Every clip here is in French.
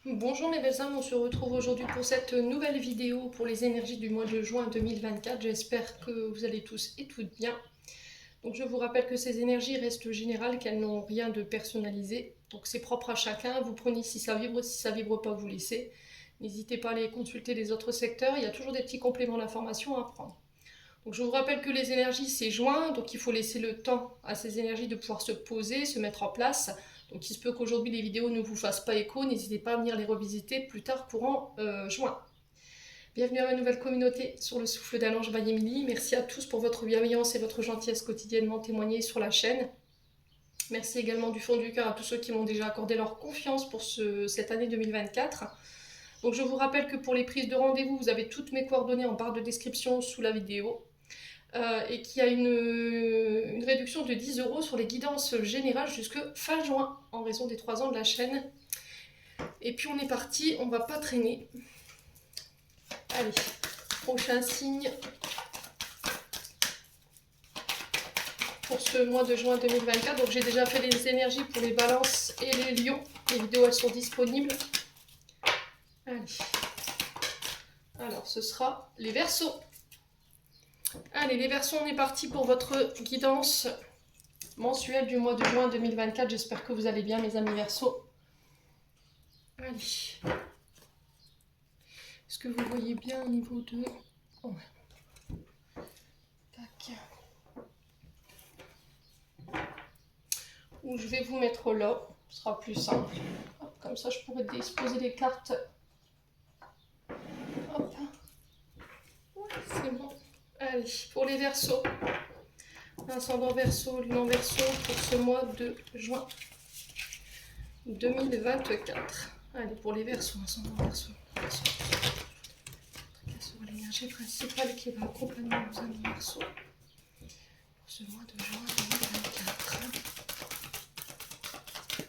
Bonjour mes belles âmes, on se retrouve aujourd'hui pour cette nouvelle vidéo pour les énergies du mois de juin 2024. J'espère que vous allez tous et toutes bien. Donc je vous rappelle que ces énergies restent générales, qu'elles n'ont rien de personnalisé. Donc c'est propre à chacun, vous prenez si ça vibre pas, vous laissez. N'hésitez pas à aller consulter les autres secteurs, il y a toujours des petits compléments d'information à prendre. Donc je vous rappelle que les énergies c'est juin, donc il faut laisser le temps à ces énergies de pouvoir se poser, se mettre en place. Donc il se peut qu'aujourd'hui les vidéos ne vous fassent pas écho, n'hésitez pas à venir les revisiter plus tard courant juin. Bienvenue à ma nouvelle communauté sur le souffle d'un ange by Emily. Merci à tous pour votre bienveillance et votre gentillesse quotidiennement témoignée sur la chaîne. Merci également du fond du cœur à tous ceux qui m'ont déjà accordé leur confiance pour cette année 2024. Donc je vous rappelle que pour les prises de rendez-vous, vous avez toutes mes coordonnées en barre de description sous la vidéo. Et qu'il y a une réduction de 10 € sur les guidances générales jusque fin juin en raison des 3 ans de la chaîne. Et puis on est parti, on va pas traîner. Allez, prochain signe pour ce mois de juin 2024. Donc j'ai déjà fait les énergies pour les balances et les lions. Les vidéos elles sont disponibles. Allez. Alors ce sera les Verseaux. Allez les Verseaux, on est parti pour votre guidance mensuelle du mois de juin 2024. J'espère que vous allez bien mes amis Verseaux. Allez. Est-ce que vous voyez bien au niveau de... Oh. Tac. Ou je vais vous mettre là, ce sera plus simple. Hop, comme ça, je pourrais disposer les cartes. Hop. Ouais, c'est bon. Allez, pour les Verseaux. Ascendant Verseau, Lion Verseau pour ce mois de juin 2024. Allez, pour les Verseaux, Ascendant Verseau. Sur l'énergie principale qui va accompagner nos amis Verseaux pour ce mois de juin 2024.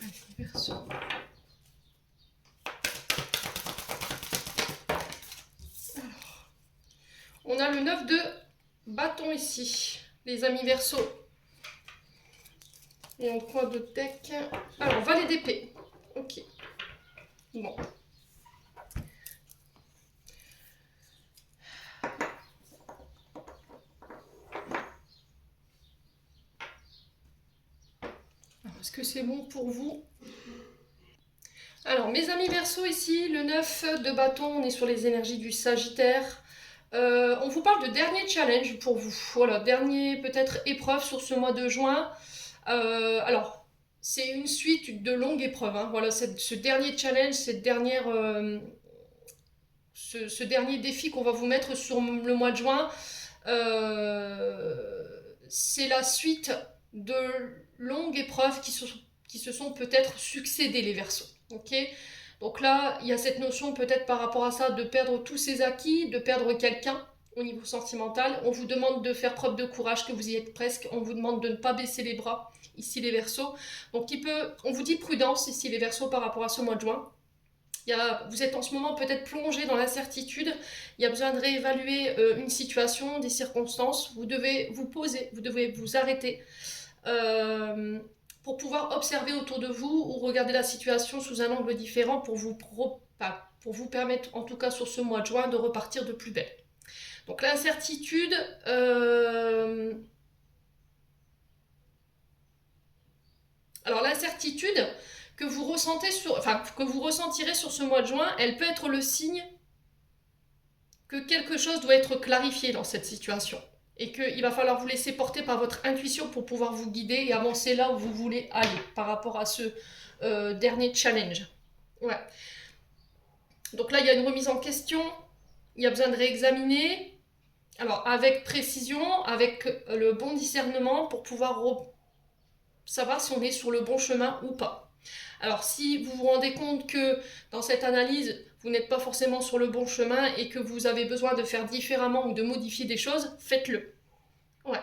Allez, les Verseaux. Alors, on a le 9 de bâton ici, les amis Verseaux. Et en coin de deck, alors valet d'épée. Ok. Bon. Est-ce que c'est bon pour vous? Alors, mes amis Verseaux ici, le 9 de bâton, on est sur les énergies du Sagittaire. On vous parle de dernier challenge pour vous. Voilà, dernier peut-être épreuve sur ce mois de juin. Alors, c'est une suite de longues épreuves. Hein. Voilà, ce dernier challenge, cette dernière, ce dernier défi qu'on va vous mettre sur le mois de juin, c'est la suite de longues épreuves qui se sont peut-être succédées les Verseaux. Ok, donc là, il y a cette notion peut-être par rapport à ça de perdre tous ses acquis, de perdre quelqu'un au niveau sentimental. On vous demande de faire preuve de courage, que vous y êtes presque. On vous demande de ne pas baisser les bras, ici les Verseaux. Donc on vous dit prudence ici les Verseaux par rapport à ce mois de juin. Vous êtes en ce moment peut-être plongé dans l'incertitude, il y a besoin de réévaluer une situation, des circonstances, vous devez vous poser, vous devez vous arrêter pour pouvoir observer autour de vous ou regarder la situation sous un angle différent pour vous permettre, en tout cas sur ce mois de juin, de repartir de plus belle. Donc l'incertitude... Alors l'incertitude que vous ressentirez sur ce mois de juin, elle peut être le signe que quelque chose doit être clarifié dans cette situation et qu'il va falloir vous laisser porter par votre intuition pour pouvoir vous guider et avancer là où vous voulez aller par rapport à ce dernier challenge. Ouais. Donc là, il y a une remise en question, il y a besoin de réexaminer, alors avec précision, avec le bon discernement pour pouvoir savoir si on est sur le bon chemin ou pas. Alors si vous vous rendez compte que dans cette analyse, vous n'êtes pas forcément sur le bon chemin et que vous avez besoin de faire différemment ou de modifier des choses, faites-le. Ouais.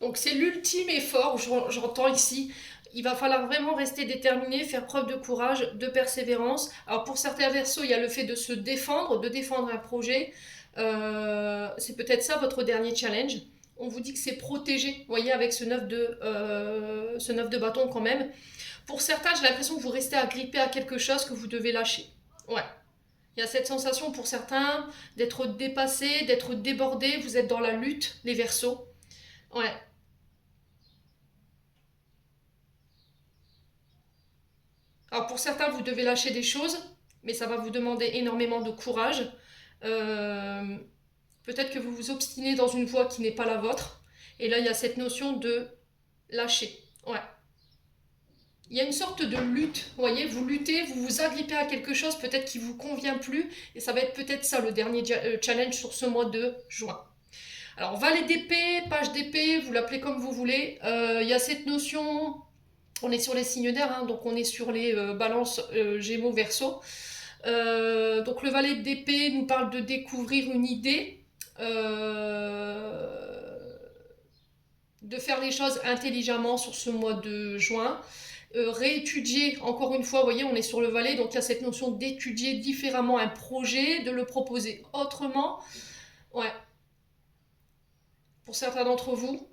Donc c'est l'ultime effort, j'entends ici. Il va falloir vraiment rester déterminé, faire preuve de courage, de persévérance. Alors pour certains Verseaux, il y a le fait de se défendre, de défendre un projet. C'est peut-être ça votre dernier challenge. On vous dit que c'est protégé, vous voyez, avec ce 9 de bâton quand même. Pour certains, j'ai l'impression que vous restez agrippé à quelque chose que vous devez lâcher. Ouais. Il y a cette sensation pour certains d'être dépassé, d'être débordé. Vous êtes dans la lutte, les Verseaux. Ouais. Alors pour certains, vous devez lâcher des choses, mais ça va vous demander énormément de courage. Euh, Peut-être que vous vous obstinez dans une voie qui n'est pas la vôtre. Et là, il y a cette notion de lâcher. Ouais. Il y a une sorte de lutte, vous voyez, vous luttez, vous vous agrippez à quelque chose peut-être qui vous convient plus, et ça va être peut-être ça le dernier challenge sur ce mois de juin. Alors, valet d'épée, page d'épée, vous l'appelez comme vous voulez, il y a cette notion, on est sur les signes d'air, hein, donc on est sur les balances gémeaux verseau. Donc le valet d'épée nous parle de découvrir une idée, de faire les choses intelligemment sur ce mois de juin. Réétudier, encore une fois, vous voyez, on est sur le valet, donc il y a cette notion d'étudier différemment un projet, de le proposer autrement. Ouais, pour certains d'entre vous.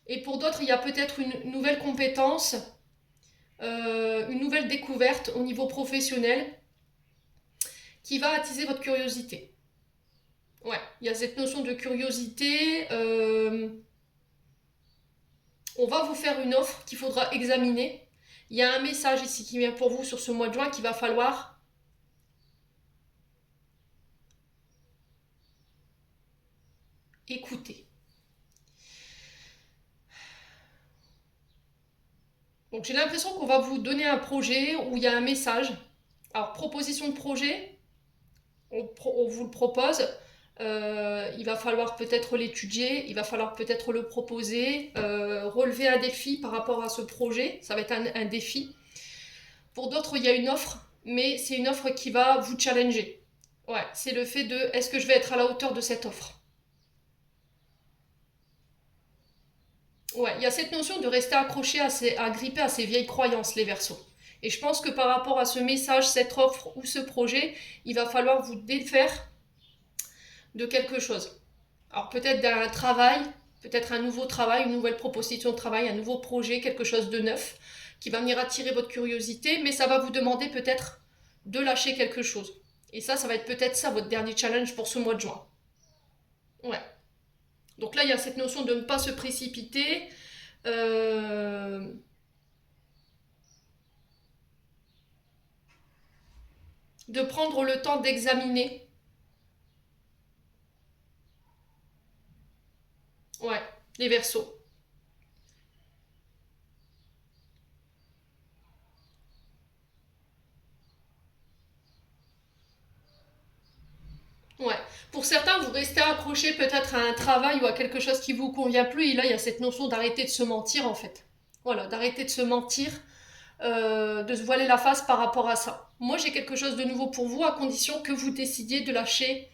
Et pour d'autres, il y a peut-être une nouvelle compétence, une nouvelle découverte au niveau professionnel qui va attiser votre curiosité. Ouais, il y a cette notion de curiosité. On va vous faire une offre qu'il faudra examiner. Il y a un message ici qui vient pour vous sur ce mois de juin qu'il va falloir écouter. Donc j'ai l'impression qu'on va vous donner un projet où il y a un message. Alors proposition de projet, on vous le propose. Il va falloir peut-être l'étudier, il va falloir peut-être le proposer, relever un défi par rapport à ce projet. Ça va être un défi. Pour d'autres, il y a une offre, mais c'est une offre qui va vous challenger. Ouais, c'est le fait de est-ce que je vais être à la hauteur de cette offre? Ouais, il y a cette notion de rester accroché à gripper à ces vieilles croyances, les Verseaux. Et je pense que par rapport à ce message, cette offre ou ce projet, il va falloir vous défaire de quelque chose. Alors peut-être d'un travail, peut-être un nouveau travail, une nouvelle proposition de travail, un nouveau projet, quelque chose de neuf qui va venir attirer votre curiosité, mais ça va vous demander peut-être de lâcher quelque chose. Et ça va être peut-être ça votre dernier challenge pour ce mois de juin. Ouais. Donc là, il y a cette notion de ne pas se précipiter. Euh, de prendre le temps d'examiner. Ouais, les Verseaux. Ouais. Pour certains, vous restez accroché peut-être à un travail ou à quelque chose qui vous convient plus. Et là, il y a cette notion d'arrêter de se mentir, en fait. Voilà, d'arrêter de se mentir, de se voiler la face par rapport à ça. Moi, j'ai quelque chose de nouveau pour vous, à condition que vous décidiez de lâcher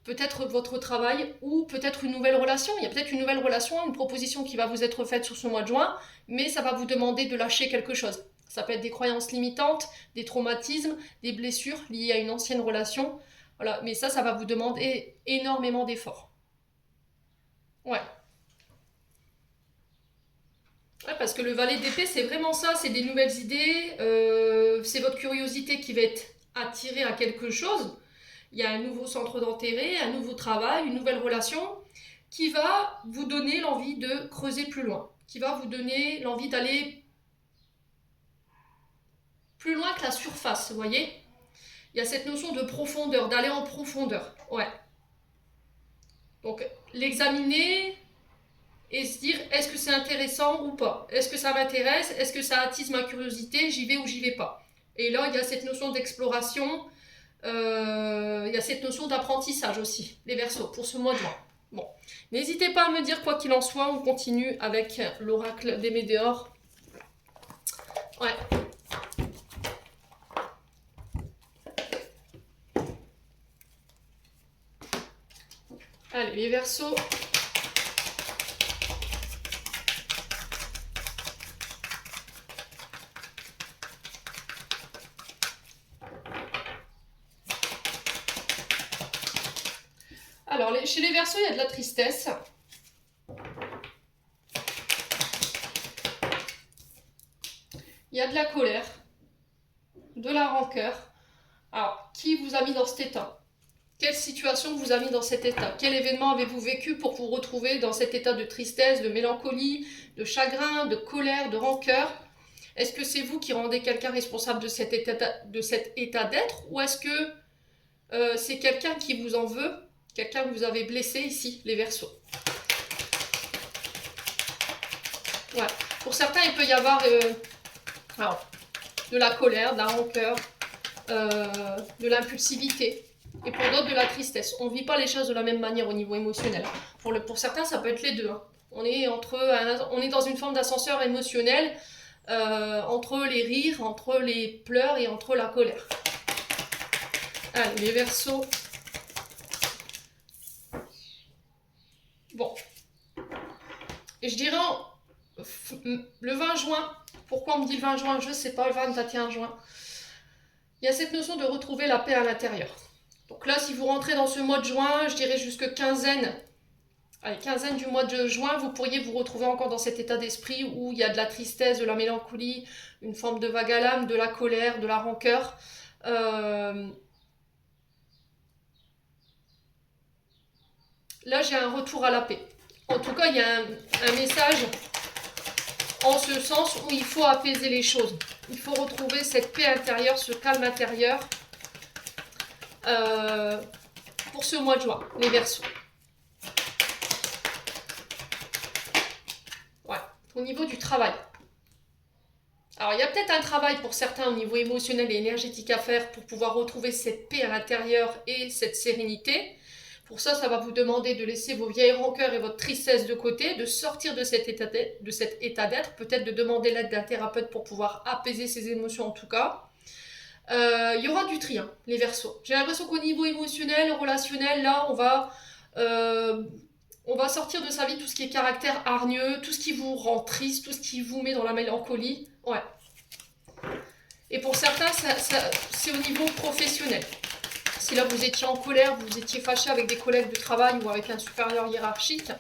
peut-être votre travail ou peut-être une nouvelle relation. Il y a peut-être une nouvelle relation, une proposition qui va vous être faite sur ce mois de juin, mais ça va vous demander de lâcher quelque chose. Ça peut être des croyances limitantes, des traumatismes, des blessures liées à une ancienne relation. Voilà, mais ça va vous demander énormément d'efforts. Ouais. Ouais, parce que le valet d'épée, c'est vraiment ça, c'est des nouvelles idées, c'est votre curiosité qui va être attirée à quelque chose. Il y a un nouveau centre d'intérêt, un nouveau travail, une nouvelle relation qui va vous donner l'envie de creuser plus loin, qui va vous donner l'envie d'aller plus loin que la surface, vous voyez. Il y a cette notion de profondeur, d'aller en profondeur. Ouais. Donc l'examiner et se dire est-ce que c'est intéressant ou pas? Est-ce que ça m'intéresse? Est-ce que ça attise ma curiosité? J'y vais ou j'y vais pas? Et là, il y a cette notion d'exploration, il y a cette notion d'apprentissage aussi, les Verseaux, pour ce mois de juin. Bon, n'hésitez pas à me dire quoi qu'il en soit, on continue avec l'oracle des Météores. Ouais. Allez, les Verseaux. Alors, chez les Verseaux, il y a de la tristesse. Il y a de la colère, de la rancœur. Alors, qui vous a mis dans cet état? Quelle situation vous a mis dans cet état? Quel événement avez-vous vécu pour vous retrouver dans cet état de tristesse, de mélancolie, de chagrin, de colère, de rancœur? Est-ce que c'est vous qui rendez quelqu'un responsable de cet état d'être, ou est-ce que c'est quelqu'un qui vous en veut, quelqu'un que vous avez blessé ici, les Verseaux? Ouais. Pour certains, il peut y avoir alors, de la colère, de la rancœur, de l'impulsivité. Et pour d'autres, de la tristesse. On ne vit pas les choses de la même manière au niveau émotionnel. Pour certains, ça peut être les deux. Hein. On est dans une forme d'ascenseur émotionnel entre les rires, entre les pleurs et entre la colère. Allez, les Verseaux. Bon. Et je dirais le 20 juin. Pourquoi on me dit le 20 juin? Je ne sais pas, le 21 juin. Il y a cette notion de retrouver la paix à l'intérieur. Donc là, si vous rentrez dans ce mois de juin, je dirais jusque quinzaine du mois de juin, vous pourriez vous retrouver encore dans cet état d'esprit où il y a de la tristesse, de la mélancolie, une forme de vague à l'âme, de la colère, de la rancœur. Là, j'ai un retour à la paix. En tout cas, il y a un message en ce sens où il faut apaiser les choses. Il faut retrouver cette paix intérieure, ce calme intérieur pour ce mois de juin, les Verseaux. Ouais. Au niveau du travail. Alors, il y a peut-être un travail pour certains au niveau émotionnel et énergétique à faire pour pouvoir retrouver cette paix à l'intérieur et cette sérénité. Pour ça, ça va vous demander de laisser vos vieilles rancœurs et votre tristesse de côté, de sortir de cet état d'être, peut-être de demander l'aide d'un thérapeute pour pouvoir apaiser ses émotions en tout cas. Il y aura du tri, hein, les Verseaux. J'ai l'impression qu'au niveau émotionnel, relationnel, là, on va sortir de sa vie tout ce qui est caractère hargneux, tout ce qui vous rend triste, tout ce qui vous met dans la mélancolie. Ouais. Et pour certains, c'est au niveau professionnel. Si là vous étiez en colère, vous étiez fâché avec des collègues de travail ou avec un supérieur hiérarchique,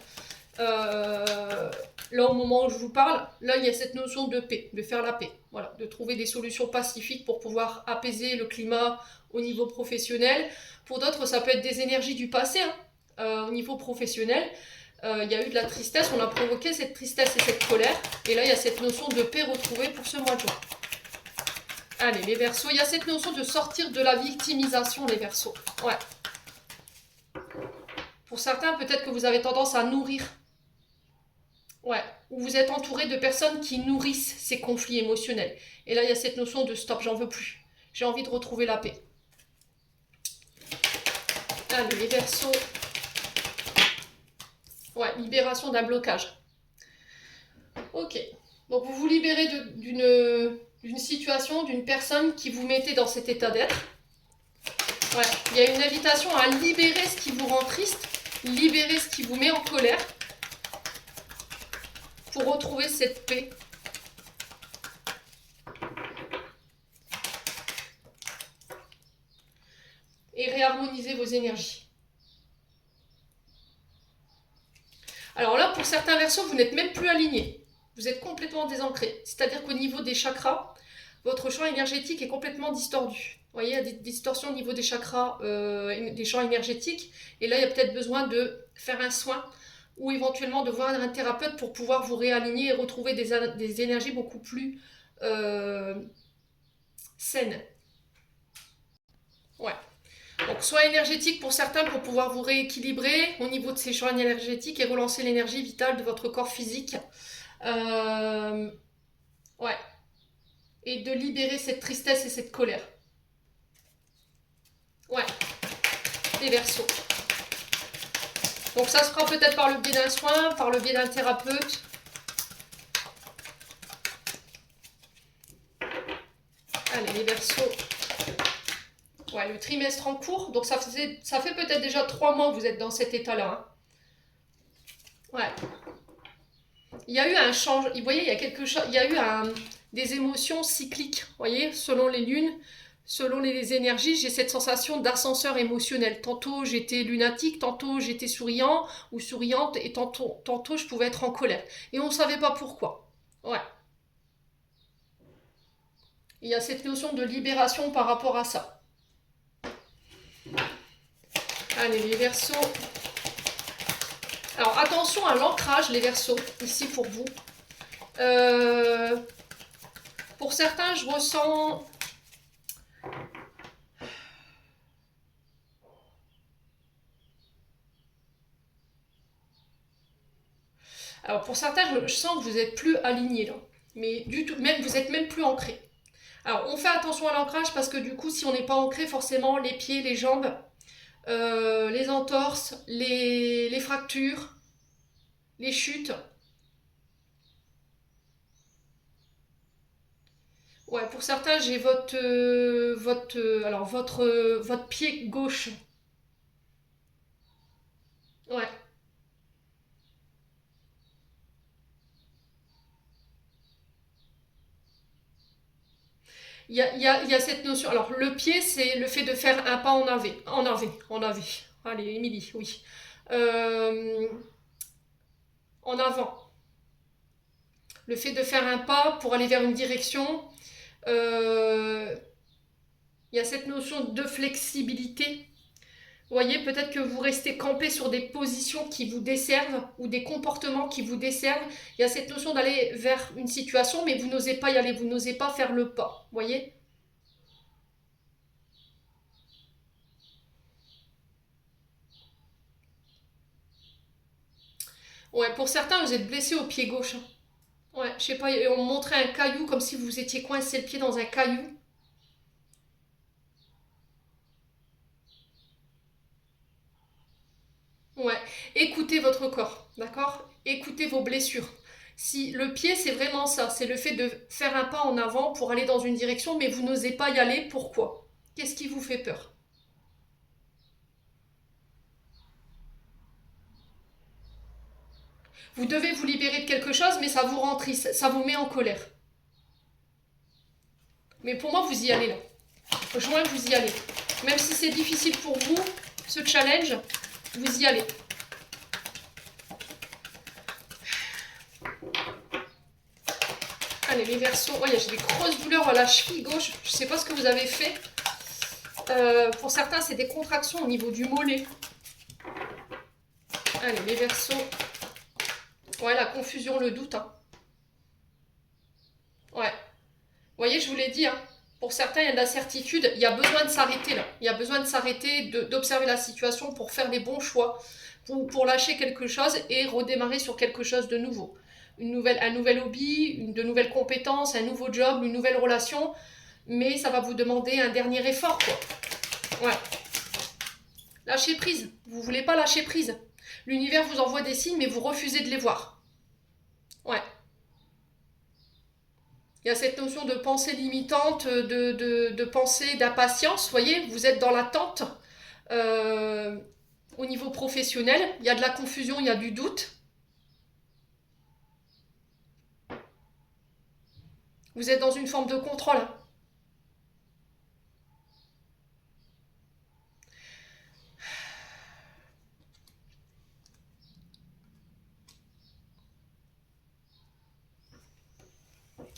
là au moment où je vous parle, là il y a cette notion de paix, de faire la paix, voilà, de trouver des solutions pacifiques pour pouvoir apaiser le climat au niveau professionnel. Pour d'autres, ça peut être des énergies du passé, hein, au niveau professionnel. Il y a eu de la tristesse, on a provoqué cette tristesse et cette colère, et là il y a cette notion de paix retrouvée pour ce mois de juin. Allez, les Verseaux, il y a cette notion de sortir de la victimisation, les Verseaux. Ouais. Pour certains, peut-être que vous avez tendance à nourrir. Ouais. Ou vous êtes entouré de personnes qui nourrissent ces conflits émotionnels. Et là, il y a cette notion de stop, j'en veux plus. J'ai envie de retrouver la paix. Allez, les Verseaux. Ouais, libération d'un blocage. Ok. Donc, vous vous libérez d'une situation, d'une personne qui vous mettait dans cet état d'être. Ouais. Il y a une invitation à libérer ce qui vous rend triste, libérer ce qui vous met en colère, pour retrouver cette paix. Et réharmoniser vos énergies. Alors là, pour certains Verseaux, vous n'êtes même plus alignés. Vous êtes complètement désancré. C'est-à-dire qu'au niveau des chakras, votre champ énergétique est complètement distordu. Vous voyez, il y a des distorsions au niveau des chakras, des champs énergétiques. Et là, il y a peut-être besoin de faire un soin ou éventuellement de voir un thérapeute pour pouvoir vous réaligner et retrouver des énergies beaucoup plus saines. Ouais. Donc, soit énergétique pour certains pour pouvoir vous rééquilibrer au niveau de ces champs énergétiques et relancer l'énergie vitale de votre corps physique. Ouais. Et de libérer cette tristesse et cette colère. Ouais. Les Verseaux. Donc ça se fera peut-être par le biais d'un soin, par le biais d'un thérapeute. Allez, les Verseaux. Ouais, le trimestre en cours. Donc ça fait peut-être déjà 3 mois que vous êtes dans cet état-là. Hein. Ouais. Il y a eu un changement. Vous voyez, il y a quelque chose. Il y a eu des émotions cycliques. Vous voyez, selon les lunes. Selon les énergies, j'ai cette sensation d'ascenseur émotionnel. Tantôt j'étais lunatique, tantôt j'étais souriant ou souriante, et tantôt je pouvais être en colère. Et on ne savait pas pourquoi. Ouais. Il y a cette notion de libération par rapport à ça. Allez, les Verseaux. Alors attention à l'ancrage, les Verseaux, ici pour vous. Pour certains, je ressens... Alors pour certains, je sens que vous n'êtes plus aligné là. Mais du tout, même vous êtes même plus ancré. Alors on fait attention à l'ancrage parce que du coup, si on n'est pas ancré, forcément, les pieds, les jambes, les entorses, les fractures, les chutes. Ouais, pour certains, j'ai votre pied gauche. Ouais. Il y a cette notion. Alors, le pied, c'est le fait de faire un pas en avant. En avant. Allez, Émilie, oui. Euh, en avant. Le fait de faire un pas pour aller vers une direction. Euh, il y a cette notion de flexibilité. Vous voyez, peut-être que vous restez campé sur des positions qui vous desservent ou des comportements qui vous desservent. Il y a cette notion d'aller vers une situation, mais vous n'osez pas y aller, vous n'osez pas faire le pas. Vous voyez? Ouais, pour certains, vous êtes blessé au pied gauche. Ouais, je sais pas, on montrait un caillou comme si vous étiez coincé le pied dans un caillou. Ouais, écoutez votre corps, d'accord? Écoutez vos blessures. Si le pied, c'est vraiment ça, c'est le fait de faire un pas en avant pour aller dans une direction, mais vous n'osez pas y aller, pourquoi? Qu'est-ce qui vous fait peur? Vous devez vous libérer de quelque chose, mais ça vous rend triste, ça vous met en colère. Mais pour moi, vous y allez là. Juin, vous y allez. Même si c'est difficile pour vous, ce challenge, vous y allez. Allez, les Verseaux. Ouais, j'ai des grosses douleurs à la cheville gauche. Je ne sais pas ce que vous avez fait. Pour certains, c'est des contractions au niveau du mollet. Allez, les Verseaux. Ouais, la confusion, le doute. Hein. Ouais. Vous voyez, je vous l'ai dit. Hein. Pour certains, il y a de la certitude. Il y a besoin de s'arrêter là. Il y a besoin de s'arrêter, d'observer la situation pour faire les bons choix, pour lâcher quelque chose et redémarrer sur quelque chose de nouveau. Un nouvel hobby, de nouvelles compétences, un nouveau job, une nouvelle relation. Mais ça va vous demander un dernier effort, quoi. Ouais. Lâcher prise. Vous voulez pas lâcher prise. L'univers vous envoie des signes, mais vous refusez de les voir. Ouais. Il y a cette notion de pensée limitante, de pensée d'impatience. Vous voyez, vous êtes dans l'attente. Euh, Au niveau professionnel, il y a de la confusion, il y a du doute. Vous êtes dans une forme de contrôle.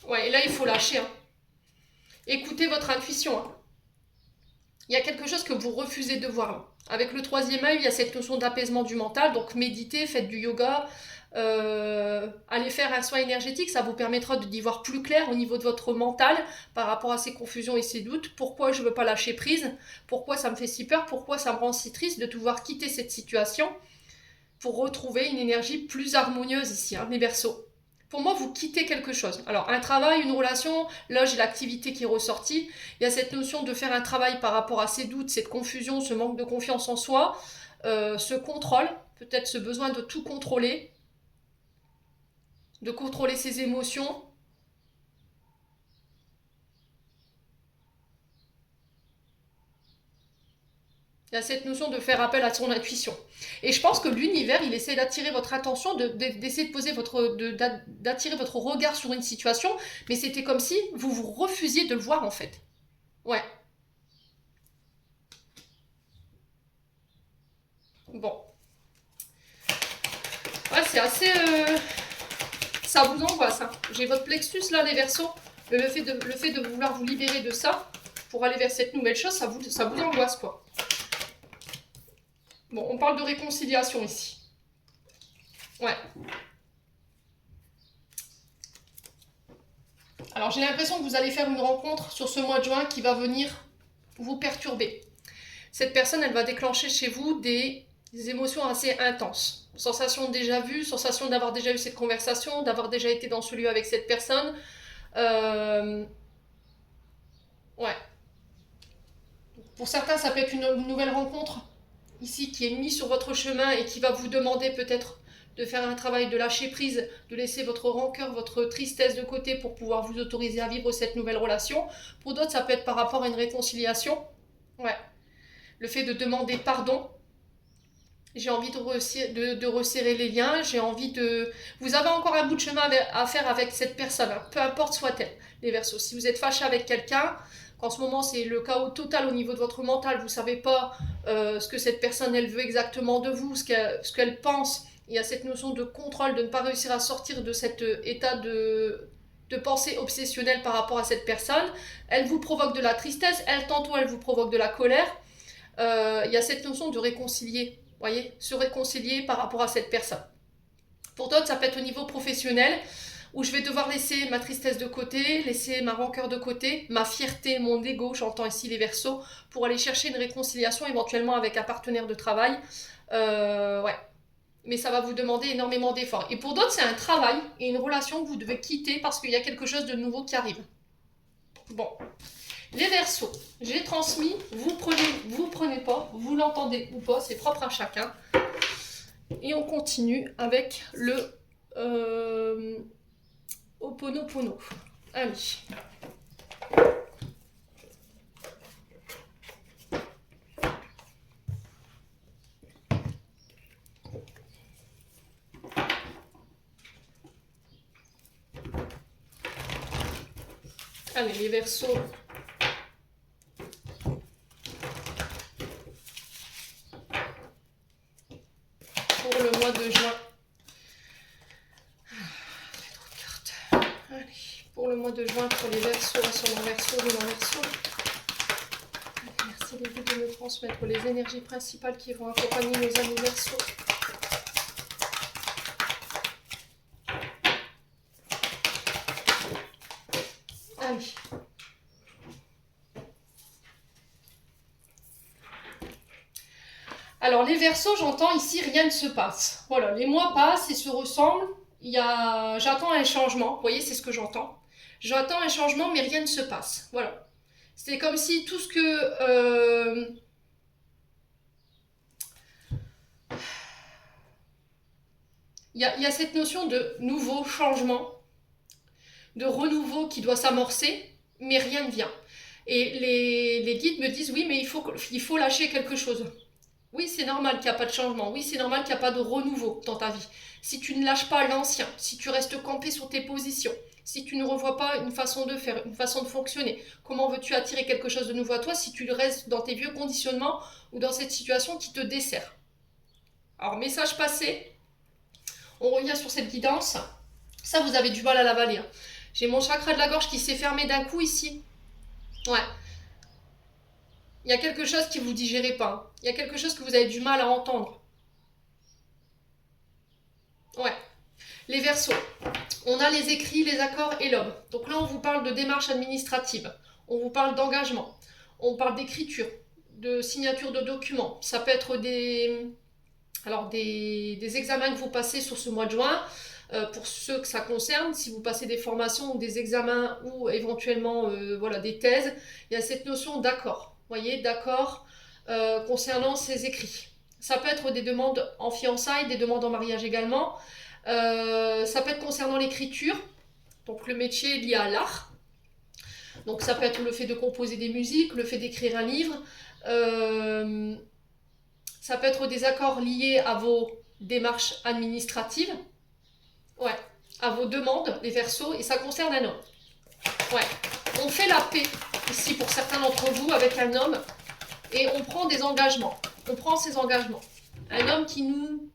Ouais, et là, il faut lâcher. Hein. Écoutez votre intuition. Hein. Il y a quelque chose que vous refusez de voir là. Avec le troisième œil, il y a cette notion d'apaisement du mental. Donc méditez, faites du yoga, allez faire un soin énergétique, ça vous permettra d'y voir plus clair au niveau de votre mental par rapport à ces confusions et ces doutes. Pourquoi je ne veux pas lâcher prise? Pourquoi ça me fait si peur? Pourquoi ça me rend si triste de devoir quitter cette situation pour retrouver une énergie plus harmonieuse ici, hein, les Verseaux. Pour moi, vous quittez quelque chose. Alors, un travail, une relation, là, j'ai l'activité qui est ressortie. Il y a cette notion de faire un travail par rapport à ces doutes, cette confusion, ce manque de confiance en soi, ce contrôle, peut-être ce besoin de tout contrôler, de contrôler ses émotions. Il y a cette notion de faire appel à son intuition. Et je pense que l'univers, il essaie d'attirer votre attention, d'essayer de poser d'attirer votre regard sur une situation, mais c'était comme si vous vous refusiez de le voir en fait. Ouais. Bon. Ouais, c'est assez... ça vous angoisse. Hein. J'ai votre plexus là, les Verseaux. Le fait de vouloir vous libérer de ça, pour aller vers cette nouvelle chose, ça vous angoisse, quoi. Bon, on parle de réconciliation ici. Ouais. Alors, j'ai l'impression que vous allez faire une rencontre sur ce mois de juin qui va venir vous perturber. Cette personne, elle va déclencher chez vous des émotions assez intenses. Sensation de déjà vu, sensation d'avoir déjà eu cette conversation, d'avoir déjà été dans ce lieu avec cette personne. Ouais. Pour certains, ça peut être une nouvelle rencontre ici qui est mise sur votre chemin et qui va vous demander peut-être de faire un travail de lâcher prise, de laisser votre rancœur, votre tristesse de côté pour pouvoir vous autoriser à vivre cette nouvelle relation. Pour d'autres, ça peut être par rapport à une réconciliation. Ouais. Le fait de demander pardon. J'ai envie de resserrer les liens. J'ai envie de... Vous avez encore un bout de chemin à faire avec cette personne, hein, peu importe soit-elle, les Verseaux. Si vous êtes fâché avec quelqu'un, qu'en ce moment c'est le chaos total au niveau de votre mental, vous ne savez pas ce que cette personne elle veut exactement de vous, ce qu'elle pense. Il y a cette notion de contrôle, de ne pas réussir à sortir de cet état de pensée obsessionnelle par rapport à cette personne. Elle vous provoque de la tristesse, tantôt elle vous provoque de la colère. Il y a cette notion de réconcilier, voyez, se réconcilier par rapport à cette personne. Pour d'autres, ça peut être au niveau professionnel, où je vais devoir laisser ma tristesse de côté, laisser ma rancœur de côté, ma fierté, mon ego, j'entends ici les Verseaux, pour aller chercher une réconciliation éventuellement avec un partenaire de travail. Ouais. Mais ça va vous demander énormément d'efforts. Et pour d'autres, c'est un travail et une relation que vous devez quitter parce qu'il y a quelque chose de nouveau qui arrive. Bon. Les Verseaux, j'ai transmis, vous prenez pas, vous l'entendez ou pas, c'est propre à chacun. Et on continue avec le Ho'oponopono. Allez. Allez, les Verseaux. Pour le mois de juin. Allez, pour le mois de juin, pour les Verseaux, ascendant Verseau, lunaire Verseau. Merci les guides de me transmettre les énergies principales qui vont accompagner nos amis Verseaux. Allez. Alors les Verseaux, j'entends ici rien ne se passe. Voilà, les mois passent et se ressemblent. J'attends un changement. Vous voyez, c'est ce que j'entends. J'attends un changement, mais rien ne se passe. Voilà. C'est comme si tout ce que... Il y a cette notion de nouveau changement, de renouveau qui doit s'amorcer, mais rien ne vient. Et les guides me disent, oui, mais il faut lâcher quelque chose. Oui, c'est normal qu'il n'y a pas de changement. Oui, c'est normal qu'il n'y a pas de renouveau dans ta vie. Si tu ne lâches pas l'ancien, si tu restes campé sur tes positions, si tu ne revois pas une façon de faire, une façon de fonctionner, comment veux-tu attirer quelque chose de nouveau à toi si tu restes dans tes vieux conditionnements ou dans cette situation qui te dessert? Alors, message passé. On revient sur cette guidance. Ça, vous avez du mal à l'avaler. Hein. J'ai mon chakra de la gorge qui s'est fermé d'un coup ici. Ouais. Il y a quelque chose qui ne vous digérez pas. Il y a quelque chose que vous avez du mal à entendre. Ouais. Les Verseaux. On a les écrits, les accords et l'homme. Donc là, on vous parle de démarche administrative. On vous parle d'engagement. On parle d'écriture, de signature de documents. Ça peut être des examens que vous passez sur ce mois de juin. Pour ceux que ça concerne, si vous passez des formations ou des examens ou éventuellement des thèses, il y a cette notion d'accord. Vous voyez, d'accord concernant ces écrits. Ça peut être des demandes en fiançailles, des demandes en mariage également. Ça peut être concernant l'écriture, donc le métier lié à l'art. Donc ça peut être le fait de composer des musiques, le fait d'écrire un livre. Ça peut être des accords liés à vos démarches administratives. Ouais, à vos demandes, les Verseaux, et ça concerne un homme. Ouais, on fait la paix ici pour certains d'entre vous avec un homme et on prend des engagements. On prend ces engagements. Un homme qui nous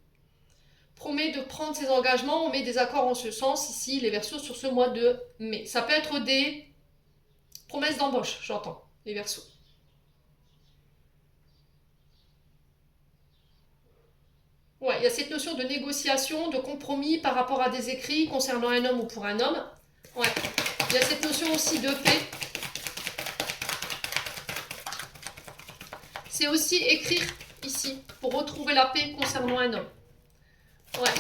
promet de prendre ses engagements, on met des accords en ce sens, ici, les Verseaux, sur ce mois de mai. Ça peut être des promesses d'embauche, j'entends, les Verseaux. Ouais, il y a cette notion de négociation, de compromis par rapport à des écrits concernant un homme ou pour un homme. Ouais. Il y a cette notion aussi de paix. C'est aussi écrire ici, pour retrouver la paix concernant un homme. Ouais.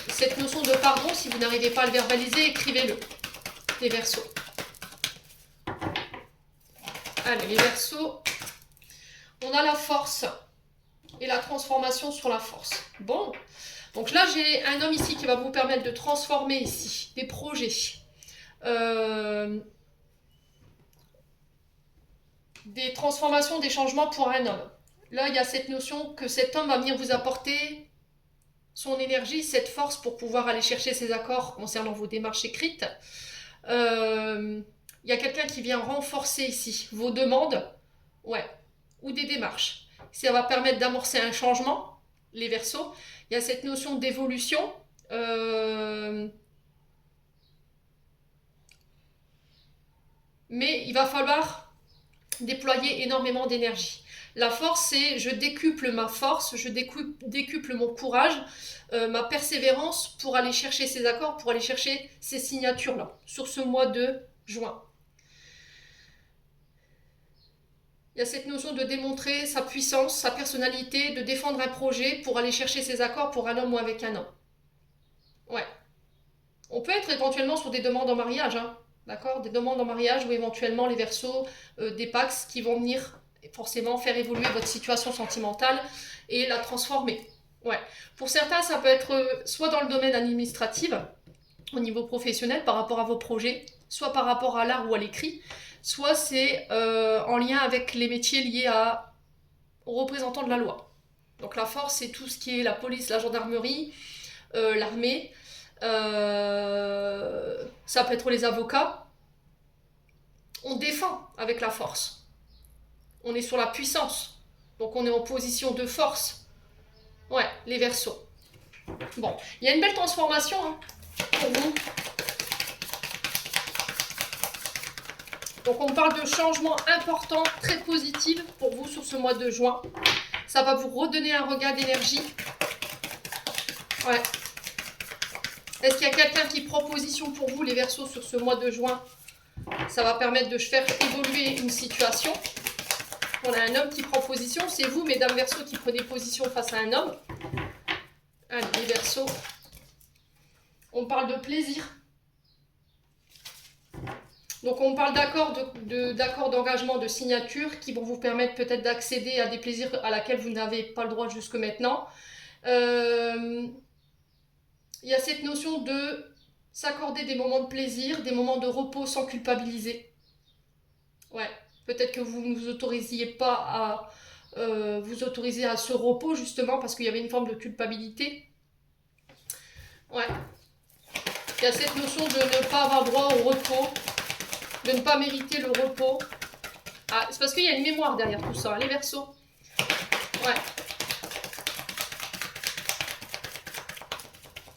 Cette notion de pardon, si vous n'arrivez pas à le verbaliser, écrivez-le. Les Verseaux. Allez, les Verseaux. On a la force et la transformation sur la force. Bon, donc là j'ai un homme ici qui va vous permettre de transformer ici des projets. Des transformations, des changements pour un homme. Là il y a cette notion que cet homme va venir vous apporter son énergie, cette force pour pouvoir aller chercher ses accords concernant vos démarches écrites. Il y a quelqu'un qui vient renforcer ici vos demandes, ouais, ou des démarches. Ça va permettre d'amorcer un changement, les Verseaux. Il y a cette notion d'évolution. Mais il va falloir déployer énormément d'énergie. La force, c'est je décuple ma force, je décuple mon courage, ma persévérance pour aller chercher ces accords, pour aller chercher ces signatures-là, sur ce mois de juin. Il y a cette notion de démontrer sa puissance, sa personnalité, de défendre un projet pour aller chercher ses accords pour un homme ou avec un homme. Ouais. On peut être éventuellement sur des demandes en mariage, hein, d'accord? Des demandes en mariage ou éventuellement les Verseaux, des Pax qui vont venir forcément faire évoluer votre situation sentimentale et la transformer. Ouais. Pour certains, ça peut être soit dans le domaine administratif, au niveau professionnel par rapport à vos projets, soit par rapport à l'art ou à l'écrit, soit c'est en lien avec les métiers liés aux représentants de la loi. Donc la force, c'est tout ce qui est la police, la gendarmerie, l'armée, ça peut être les avocats. On défend avec la force. On est sur la puissance. Donc on est en position de force. Ouais, les Verseaux. Bon, il y a une belle transformation hein, pour vous. Donc on parle de changements importants, très positifs pour vous sur ce mois de juin. Ça va vous redonner un regain d'énergie. Ouais. Est-ce qu'il y a quelqu'un qui prend position pour vous, les Verseaux, sur ce mois de juin? Ça va permettre de faire évoluer une situation. On a un homme qui prend position. C'est vous, mesdames Verseaux, qui prenez position face à un homme. Allez, les Verseaux. On parle de plaisir. Donc on parle d'accords d'engagement, de signature qui vont vous permettre peut-être d'accéder à des plaisirs à laquelle vous n'avez pas le droit jusque maintenant. Il y a cette notion de s'accorder des moments de plaisir, des moments de repos sans culpabiliser. Ouais, peut-être que vous ne vous autorisiez pas à vous autoriser à ce repos justement parce qu'il y avait une forme de culpabilité. Ouais. Il y a cette notion de ne pas avoir droit au repos, de ne pas mériter le repos. Ah, c'est parce qu'il y a une mémoire derrière tout ça, les Verseaux. Ouais.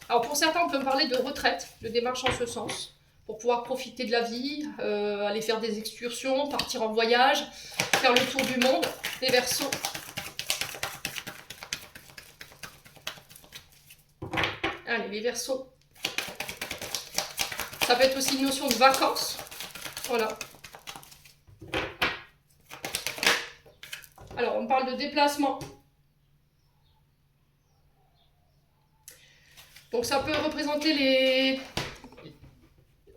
Alors pour certains, on peut me parler de retraite, de démarche en ce sens, pour pouvoir profiter de la vie, aller faire des excursions, partir en voyage, faire le tour du monde, les Verseaux. Allez, les Verseaux. Ça peut être aussi une notion de vacances. Voilà. Alors, on parle de déplacement. Donc, ça peut représenter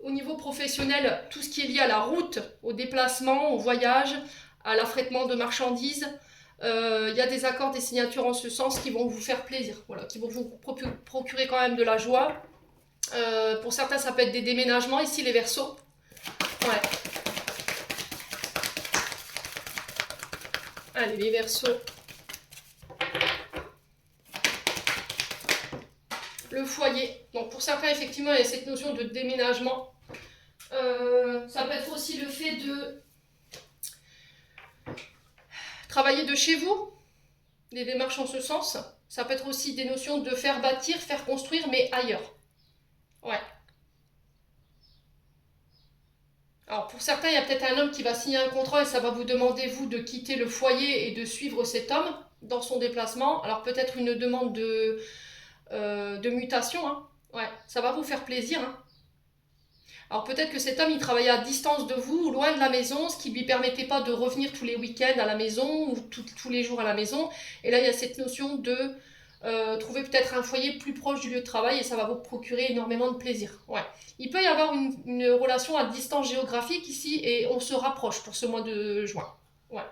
au niveau professionnel tout ce qui est lié à la route, au déplacement, au voyage, à l'affrètement de marchandises. Il y a des accords, des signatures en ce sens qui vont vous faire plaisir, voilà, qui vont vous procurer quand même de la joie. Pour certains, ça peut être des déménagements, ici les Verseaux. Ouais. Allez, les Verseaux. Le foyer. Donc pour certains, effectivement, il y a cette notion de déménagement. Ça peut être aussi le fait de travailler de chez vous, des démarches en ce sens. Ça peut être aussi des notions de faire bâtir, faire construire, mais ailleurs. Ouais. Alors pour certains, il y a peut-être un homme qui va signer un contrat et ça va vous demander, vous, de quitter le foyer et de suivre cet homme dans son déplacement. Alors peut-être une demande de mutation, hein. Ouais, ça va vous faire plaisir, hein. Alors peut-être que cet homme, il travaillait à distance de vous, ou loin de la maison, ce qui ne lui permettait pas de revenir tous les week-ends à la maison, ou tous les jours à la maison. Et là, il y a cette notion de trouver peut-être un foyer plus proche du lieu de travail, et ça va vous procurer énormément de plaisir. Ouais. Il peut y avoir une relation à distance géographique ici, et on se rapproche pour ce mois de juin. Ouais.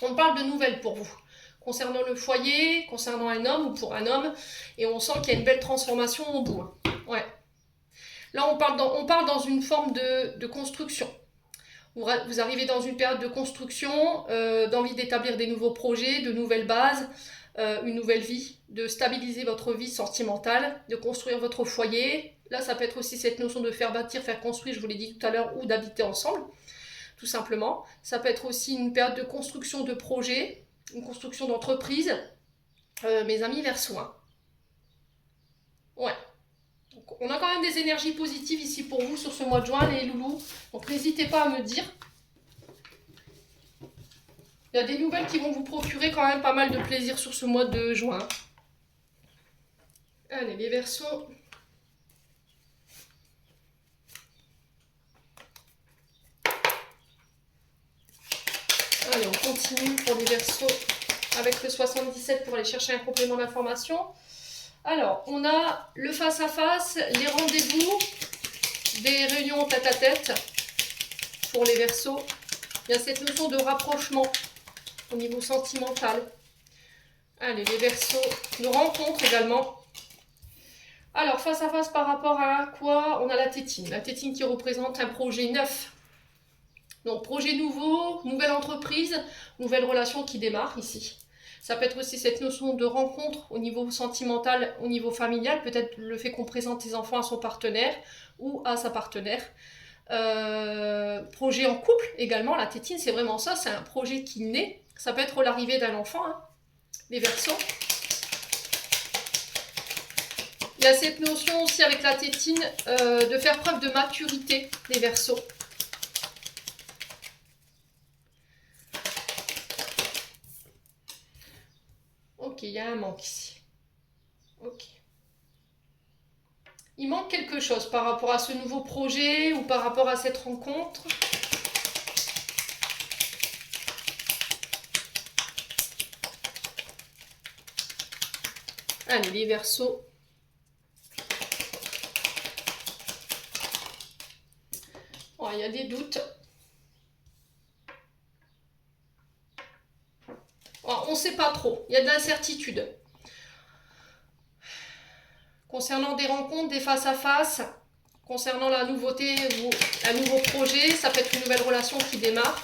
On parle de nouvelles pour vous, concernant le foyer, concernant un homme ou pour un homme, et on sent qu'il y a une belle transformation au bout, hein. Ouais. Là, on parle dans une forme de construction. Vous arrivez dans une période de construction, d'envie d'établir des nouveaux projets, de nouvelles bases, une nouvelle vie, de stabiliser votre vie sentimentale, de construire votre foyer. Là, ça peut être aussi cette notion de faire bâtir, faire construire, je vous l'ai dit tout à l'heure, ou d'habiter ensemble, tout simplement. Ça peut être aussi une période de construction de projets, une construction d'entreprise. Mes amis Verseau, hein. Ouais. Donc, on a quand même des énergies positives ici pour vous sur ce mois de juin, les loulous. Donc n'hésitez pas à me dire. Il y a des nouvelles qui vont vous procurer quand même pas mal de plaisir sur ce mois de juin. Allez, les Verseaux. Allez, on continue pour les Verseaux avec le 77 pour aller chercher un complément d'information. Alors, on a le face-à-face, les rendez-vous, des réunions tête-à-tête pour les Verseaux. Il y a cette notion de rapprochement au niveau sentimental. Allez, les Verseaux, de rencontres également. Alors, face-à-face par rapport à quoi? On a la tétine. La tétine qui représente un projet neuf. Donc, projet nouveau, nouvelle entreprise, nouvelle relation qui démarre ici. Ça peut être aussi cette notion de rencontre au niveau sentimental, au niveau familial, peut-être le fait qu'on présente ses enfants à son partenaire ou à sa partenaire. Projet en couple également, la tétine c'est vraiment ça, c'est un projet qui naît. Ça peut être l'arrivée d'un enfant, hein, les Verseaux. Il y a cette notion aussi avec la tétine de faire preuve de maturité, les Verseaux. Ok, il y a un manque ici. Ok. Il manque quelque chose par rapport à ce nouveau projet ou par rapport à cette rencontre. Allez, les Verseaux. Oh, il y a des doutes. Oh, on ne sait pas trop. Il y a de l'incertitude. Concernant des rencontres, des face-à-face, concernant la nouveauté ou un nouveau projet, ça peut être une nouvelle relation qui démarre.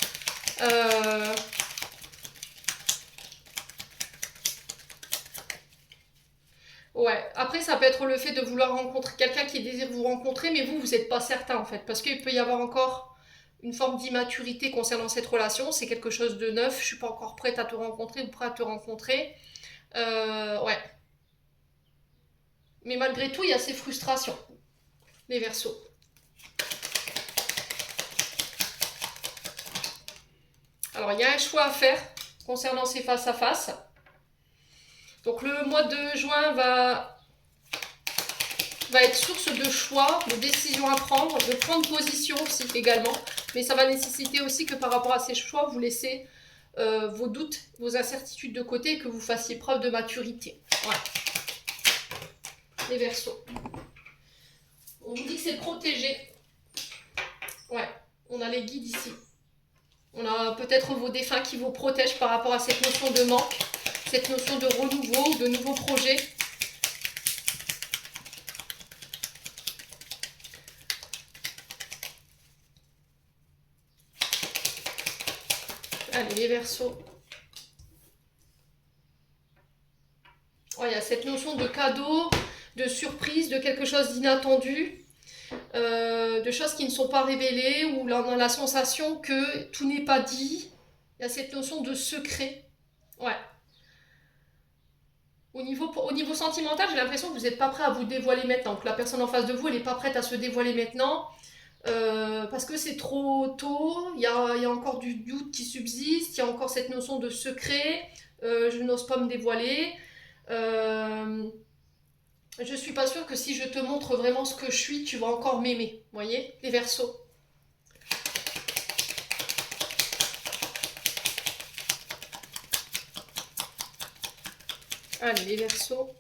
Ouais, après ça peut être le fait de vouloir rencontrer quelqu'un qui désire vous rencontrer, mais vous n'êtes pas certain en fait, parce qu'il peut y avoir encore une forme d'immaturité concernant cette relation, c'est quelque chose de neuf, je suis pas encore prête à te rencontrer ou prête à te rencontrer. Ouais. Mais malgré tout, il y a ces frustrations, les Verseaux. Alors, il y a un choix à faire concernant ces face-à-face. Donc, le mois de juin va être source de choix, de décisions à prendre, de prendre position aussi également. Mais ça va nécessiter aussi que par rapport à ces choix, vous laissez vos doutes, vos incertitudes de côté et que vous fassiez preuve de maturité. Voilà. Les Verseaux. On vous dit que c'est protégé. Ouais, on a les guides ici. On a peut-être vos défunts qui vous protègent par rapport à cette notion de manque, cette notion de renouveau, de nouveaux projets. Allez, les Verseaux. Oh, il y a cette notion de cadeau, de surprise, de quelque chose d'inattendu, de choses qui ne sont pas révélées, où on a la sensation que tout n'est pas dit. Il y a cette notion de secret. Ouais. Au niveau sentimental, j'ai l'impression que vous n'êtes pas prêt à vous dévoiler maintenant, que la personne en face de vous, elle n'est pas prête à se dévoiler maintenant, parce que c'est trop tôt, il y a encore du doute qui subsiste, il y a encore cette notion de secret, je n'ose pas me dévoiler. Je suis pas sûre que si je te montre vraiment ce que je suis, tu vas encore m'aimer. Vous voyez, les Verseaux. Allez, les Verseaux.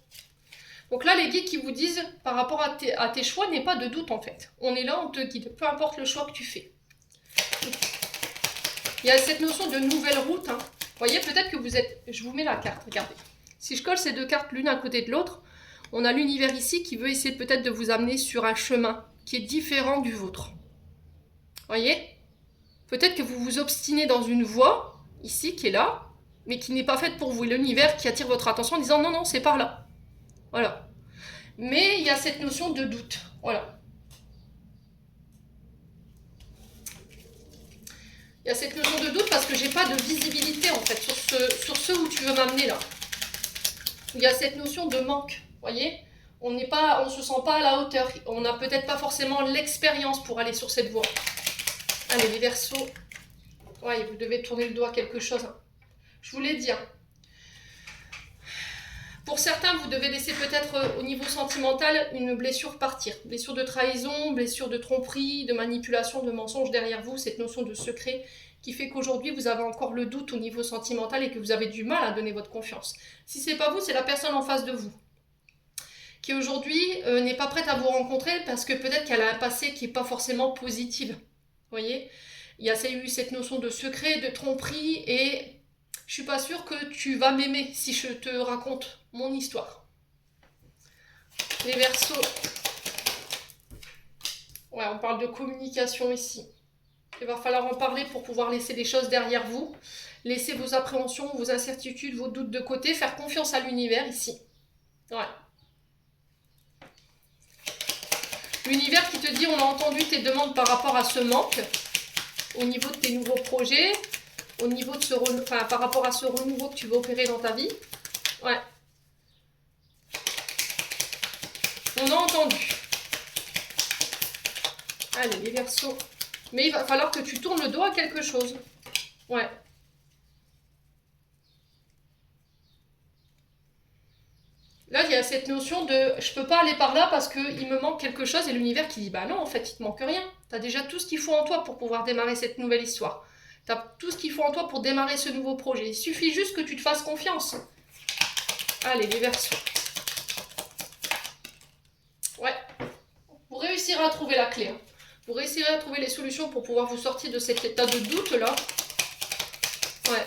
Donc là, les guides qui vous disent, par rapport à tes choix, n'aie pas de doute en fait. On est là, on te guide, peu importe le choix que tu fais. Il y a cette notion de nouvelle route. Hein. Vous voyez, peut-être que vous êtes... Je vous mets la carte, regardez. Si je colle ces deux cartes l'une à côté de l'autre, on a l'univers ici qui veut essayer peut-être de vous amener sur un chemin qui est différent du vôtre. Vous voyez? Peut-être que vous vous obstinez dans une voie, ici, qui est là, mais qui n'est pas faite pour vous. Et l'univers qui attire votre attention en disant non, non, c'est par là. Voilà. Mais il y a cette notion de doute. Voilà. Il y a cette notion de doute parce que j'ai pas de visibilité en fait sur ce où tu veux m'amener là. Il y a cette notion de manque. Vous voyez, on ne se sent pas à la hauteur. On n'a peut-être pas forcément l'expérience pour aller sur cette voie. Allez, les Verseaux. Ouais, vous devez tourner le doigt à quelque chose. Hein. Je vous l'ai dit. Hein. Pour certains, vous devez laisser peut-être au niveau sentimental une blessure partir. Blessure de trahison, blessure de tromperie, de manipulation, de mensonge derrière vous. Cette notion de secret qui fait qu'aujourd'hui, vous avez encore le doute au niveau sentimental et que vous avez du mal à donner votre confiance. Si ce n'est pas vous, c'est la personne en face de vous qui aujourd'hui n'est pas prête à vous rencontrer parce que peut-être qu'elle a un passé qui n'est pas forcément positif. Vous voyez, il y a eu cette notion de secret, de tromperie et je suis pas sûre que tu vas m'aimer si je te raconte mon histoire. Les Verseaux. Ouais, on parle de communication ici. Il va falloir en parler pour pouvoir laisser les choses derrière vous. Laisser vos appréhensions, vos incertitudes, vos doutes de côté. Faire confiance à l'univers ici. Ouais. L'univers qui te dit, on a entendu tes demandes par rapport à ce manque, au niveau de tes nouveaux projets, au niveau de par rapport à ce renouveau que tu veux opérer dans ta vie. Ouais. On a entendu. Allez, les Verseaux. Mais il va falloir que tu tournes le dos à quelque chose. Ouais. Là, il y a cette notion de je peux pas aller par là parce qu'il me manque quelque chose et l'univers qui dit bah non, en fait, il te manque rien. Tu as déjà tout ce qu'il faut en toi pour pouvoir démarrer cette nouvelle histoire. Tu as tout ce qu'il faut en toi pour démarrer ce nouveau projet. Il suffit juste que tu te fasses confiance. Allez, les Verseaux. Ouais. Vous réussirez à trouver la clé. Hein. Vous réussirez à trouver les solutions pour pouvoir vous sortir de cet état de doute là. Ouais.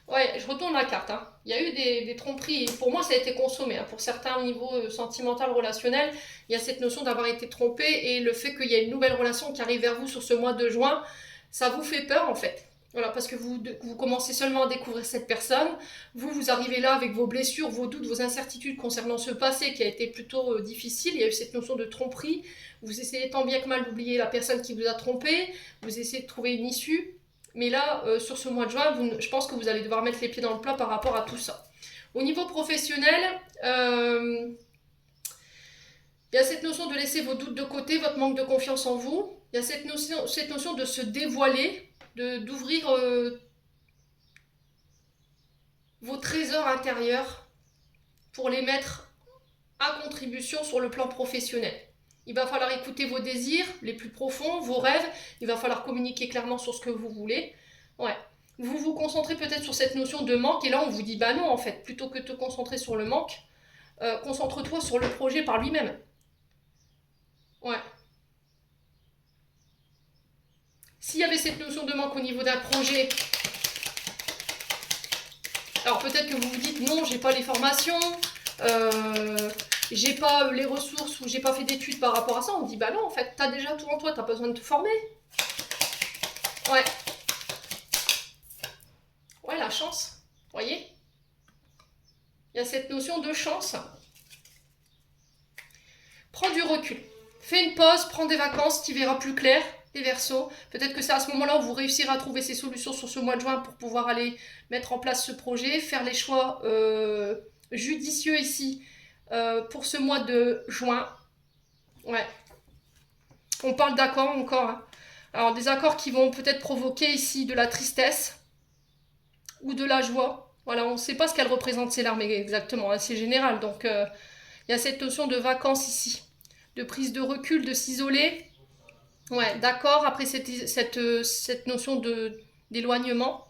Ouais, je retourne la carte. Hein. Il y a eu des tromperies. Pour moi, ça a été consommé. Hein. Pour certains, au niveau sentimental, relationnel, il y a cette notion d'avoir été trompé. Et le fait qu'il y ait une nouvelle relation qui arrive vers vous sur ce mois de juin, ça vous fait peur en fait. Voilà, parce que vous commencez seulement à découvrir cette personne. Vous arrivez là avec vos blessures, vos doutes, vos incertitudes concernant ce passé qui a été plutôt difficile. Il y a eu cette notion de tromperie. Vous essayez tant bien que mal d'oublier la personne qui vous a trompé. Vous essayez de trouver une issue. Mais là, sur ce mois de juin, je pense que vous allez devoir mettre les pieds dans le plat par rapport à tout ça. Au niveau professionnel, il y a cette notion de laisser vos doutes de côté, votre manque de confiance en vous. Il y a cette notion de se dévoiler, d'ouvrir vos trésors intérieurs pour les mettre à contribution sur le plan professionnel. Il va falloir écouter vos désirs les plus profonds, vos rêves. Il va falloir communiquer clairement sur ce que vous voulez. Ouais. Vous vous concentrez peut-être sur cette notion de manque et là on vous dit bah non en fait, plutôt que de te concentrer sur le manque, concentre-toi sur le projet par lui-même. Ouais. S'il y avait cette notion de manque au niveau d'un projet, alors peut-être que vous vous dites non, j'ai pas les formations, j'ai pas les ressources ou j'ai pas fait d'études par rapport à ça. On dit bah non en fait, t'as déjà tout en toi, t'as pas besoin de te former. Ouais. Ouais, la chance, voyez. Il y a cette notion de chance. Prends du recul. Fais une pause, prends des vacances, tu verras plus clair. les Verseaux. Peut-être que c'est à ce moment-là où vous réussirez à trouver ces solutions sur ce mois de juin pour pouvoir aller mettre en place ce projet, faire les choix judicieux ici pour ce mois de juin. Ouais. On parle d'accords encore. Hein. Alors des accords qui vont peut-être provoquer ici de la tristesse ou de la joie. Voilà, on ne sait pas ce qu'elles représentent ces larmes exactement, hein, c'est général. Donc il y a cette notion de vacances ici, de prise de recul, de s'isoler. Ouais, d'accord, après cette notion d'éloignement.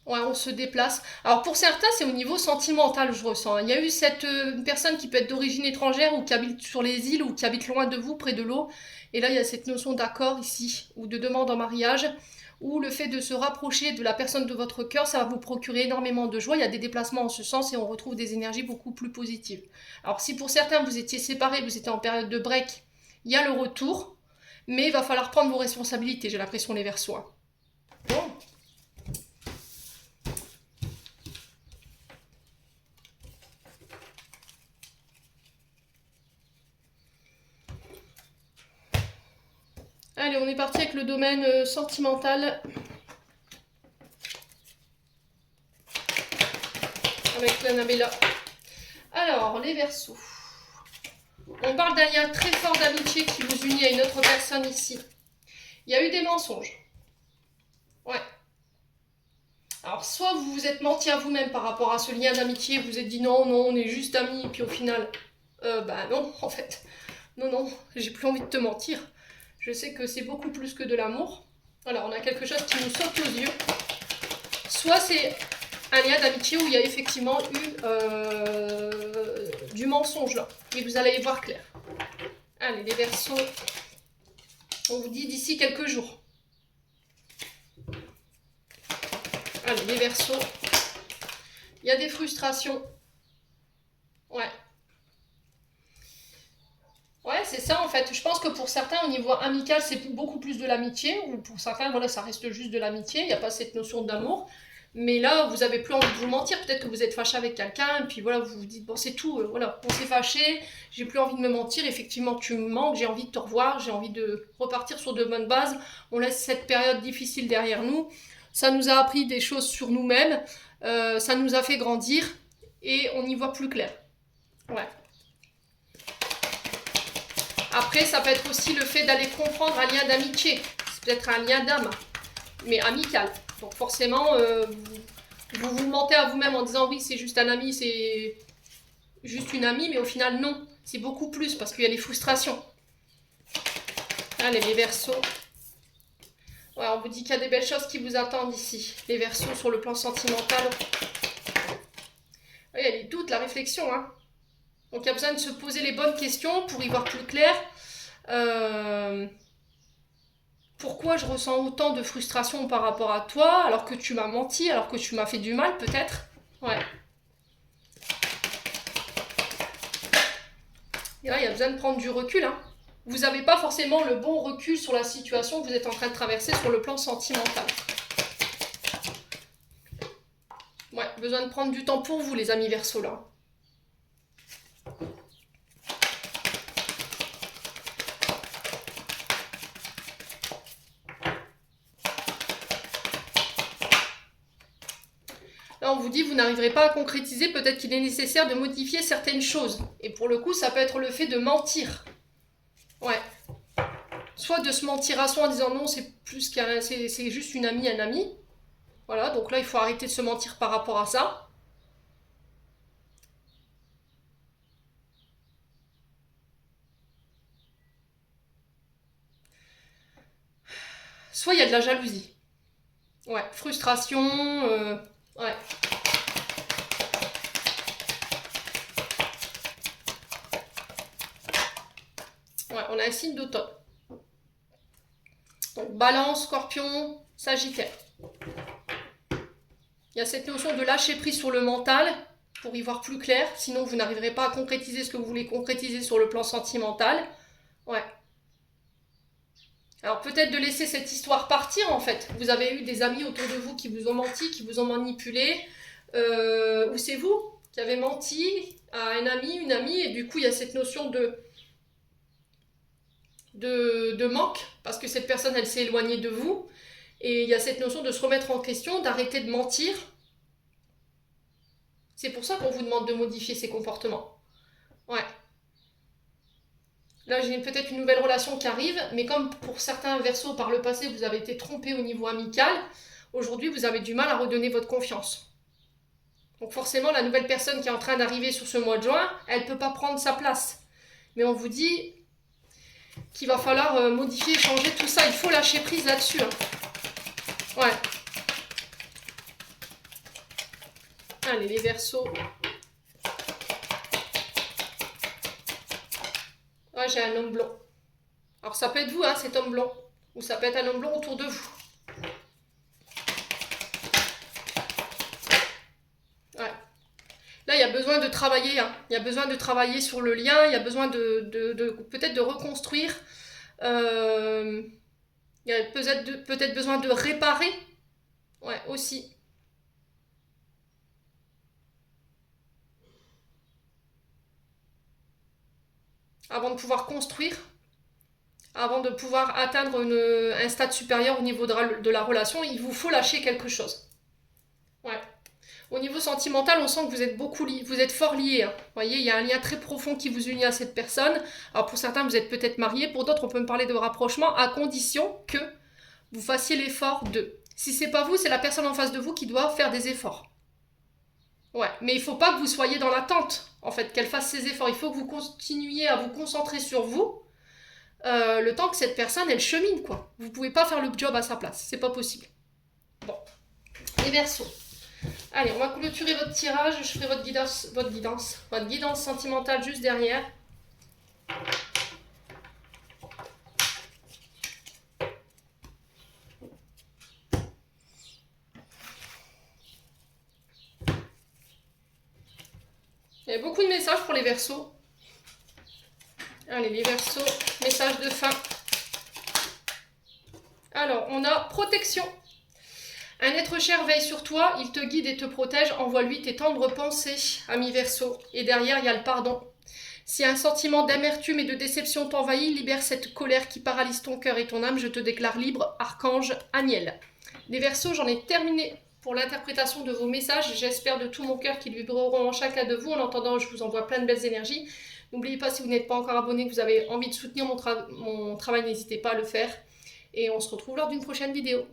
Ouais, on se déplace. Alors pour certains, c'est au niveau sentimental, je ressens. Il y a eu cette personne qui peut être d'origine étrangère ou qui habite sur les îles ou qui habite loin de vous, près de l'eau. Et là, il y a cette notion d'accord ici, ou de demande en mariage, ou le fait de se rapprocher de la personne de votre cœur, ça va vous procurer énormément de joie. Il y a des déplacements en ce sens et on retrouve des énergies beaucoup plus positives. Alors si pour certains, vous étiez séparés, vous étiez en période de break, il y a le retour, mais il va falloir prendre vos responsabilités, j'ai l'impression, les Verseaux. Bon. Allez, on est parti avec le domaine sentimental. Avec l'Annabella. Alors, les Verseaux. On parle d'un lien très fort d'amitié qui vous unit à une autre personne ici. Il y a eu des mensonges. Ouais. Alors, soit vous vous êtes menti à vous-même par rapport à ce lien d'amitié, vous vous êtes dit non, on est juste amis, et puis au final, bah non, en fait. Non, j'ai plus envie de te mentir. Je sais que c'est beaucoup plus que de l'amour. Alors, on a quelque chose qui nous saute aux yeux. Soit c'est un lien d'amitié où il y a effectivement eu du mensonge là. Et vous allez y voir clair. Allez, les Verseaux, on vous dit d'ici quelques jours. Allez, les Verseaux, il y a des frustrations. Ouais. Ouais, c'est ça en fait. Je pense que pour certains, au niveau amical, c'est beaucoup plus de l'amitié. Ou pour certains, voilà, ça reste juste de l'amitié. Il n'y a pas cette notion d'amour. Mais là, vous avez plus envie de vous mentir. Peut-être que vous êtes fâché avec quelqu'un. Et puis voilà, vous vous dites, bon, c'est tout. Voilà, on s'est fâché. J'ai plus envie de me mentir. Effectivement, tu me manques. J'ai envie de te revoir. J'ai envie de repartir sur de bonnes bases. On laisse cette période difficile derrière nous. Ça nous a appris des choses sur nous-mêmes. Ça nous a fait grandir. Et on y voit plus clair. Ouais. Après, ça peut être aussi le fait d'aller comprendre un lien d'amitié. C'est peut-être un lien d'âme, mais amical. Donc forcément, vous mentez à vous-même en disant oui, c'est juste un ami, c'est juste une amie, mais au final, non. C'est beaucoup plus parce qu'il y a des frustrations. Allez, les Verseaux. Ouais, on vous dit qu'il y a des belles choses qui vous attendent ici. Les Verseaux sur le plan sentimental. Il y a les doutes, la réflexion, hein. Donc il y a besoin de se poser les bonnes questions pour y voir plus clair. Pourquoi je ressens autant de frustration par rapport à toi, alors que tu m'as menti, alors que tu m'as fait du mal, peut-être. Ouais. Et là, il y a besoin de prendre du recul. Hein. Vous n'avez pas forcément le bon recul sur la situation que vous êtes en train de traverser sur le plan sentimental. Ouais, besoin de prendre du temps pour vous, les amis Verseaux, là. Là, on vous dit, vous n'arriverez pas à concrétiser, peut-être qu'il est nécessaire de modifier certaines choses. Et pour le coup, ça peut être le fait de mentir. Ouais. Soit de se mentir à soi en disant non, c'est plus qu'un, c'est juste une amie, un ami. Voilà, donc là, il faut arrêter de se mentir par rapport à ça. Soit il y a de la jalousie. Ouais, frustration, ouais. Ouais, on a un signe d'automne. Donc Balance, Scorpion, Sagittaire. Il y a cette notion de lâcher prise sur le mental pour y voir plus clair. Sinon, vous n'arriverez pas à concrétiser ce que vous voulez concrétiser sur le plan sentimental. Ouais. Alors peut-être de laisser cette histoire partir en fait. Vous avez eu des amis autour de vous qui vous ont menti, qui vous ont manipulé. Ou c'est vous qui avez menti à un ami, une amie. Et du coup, il y a cette notion de de manque, parce que cette personne, elle s'est éloignée de vous. Et il y a cette notion de se remettre en question, d'arrêter de mentir. C'est pour ça qu'on vous demande de modifier ces comportements. Ouais. Là, j'ai peut-être une nouvelle relation qui arrive, mais comme pour certains Verseaux, par le passé, vous avez été trompé au niveau amical, aujourd'hui, vous avez du mal à redonner votre confiance. Donc forcément, la nouvelle personne qui est en train d'arriver sur ce mois de juin, elle ne peut pas prendre sa place. Mais on vous dit qu'il va falloir modifier, changer tout ça. Il faut lâcher prise là-dessus. Hein. Ouais. Allez, les Verseaux. Ouais, j'ai un homme blond. Alors ça peut être vous, hein, cet homme blond. Ou ça peut être un homme blond autour de vous. Ouais. Là, il y a besoin de travailler. Hein. Il y a besoin de travailler sur le lien. Il y a besoin peut-être de reconstruire. Il y a peut-être besoin de réparer. Ouais, aussi. Avant de pouvoir construire. Avant de pouvoir atteindre un stade supérieur au niveau de la relation, il vous faut lâcher quelque chose. Ouais. Au niveau sentimental, on sent que vous êtes vous êtes fort liés. Hein. Vous voyez, il y a un lien très profond qui vous unit à cette personne. Alors pour certains, vous êtes peut-être mariés. Pour d'autres, on peut me parler de rapprochement à condition que vous fassiez l'effort de. Si c'est pas vous, c'est la personne en face de vous qui doit faire des efforts. Ouais, mais il faut pas que vous soyez dans l'attente, en fait, qu'elle fasse ses efforts. Il faut que vous continuiez à vous concentrer sur vous. Le temps que cette personne, elle chemine, quoi. Vous pouvez pas faire le job à sa place, c'est pas possible. Bon, les Verseaux. Allez, on va clôturer votre tirage, je ferai votre guidance sentimentale juste derrière. Il y a beaucoup de messages pour les Verseaux. Allez, les Verseaux, message de fin. Alors, on a protection. Un être cher veille sur toi, il te guide et te protège, envoie-lui tes tendres pensées, ami Verseau. Et derrière, il y a le pardon. Si un sentiment d'amertume et de déception t'envahit, libère cette colère qui paralyse ton cœur et ton âme, je te déclare libre, archange Aniel. Les Verseaux, j'en ai terminé pour l'interprétation de vos messages. J'espère de tout mon cœur qu'ils vibreront en chacun de vous. En attendant, je vous envoie plein de belles énergies. N'oubliez pas, si vous n'êtes pas encore abonné, que vous avez envie de soutenir mon travail, n'hésitez pas à le faire. Et on se retrouve lors d'une prochaine vidéo.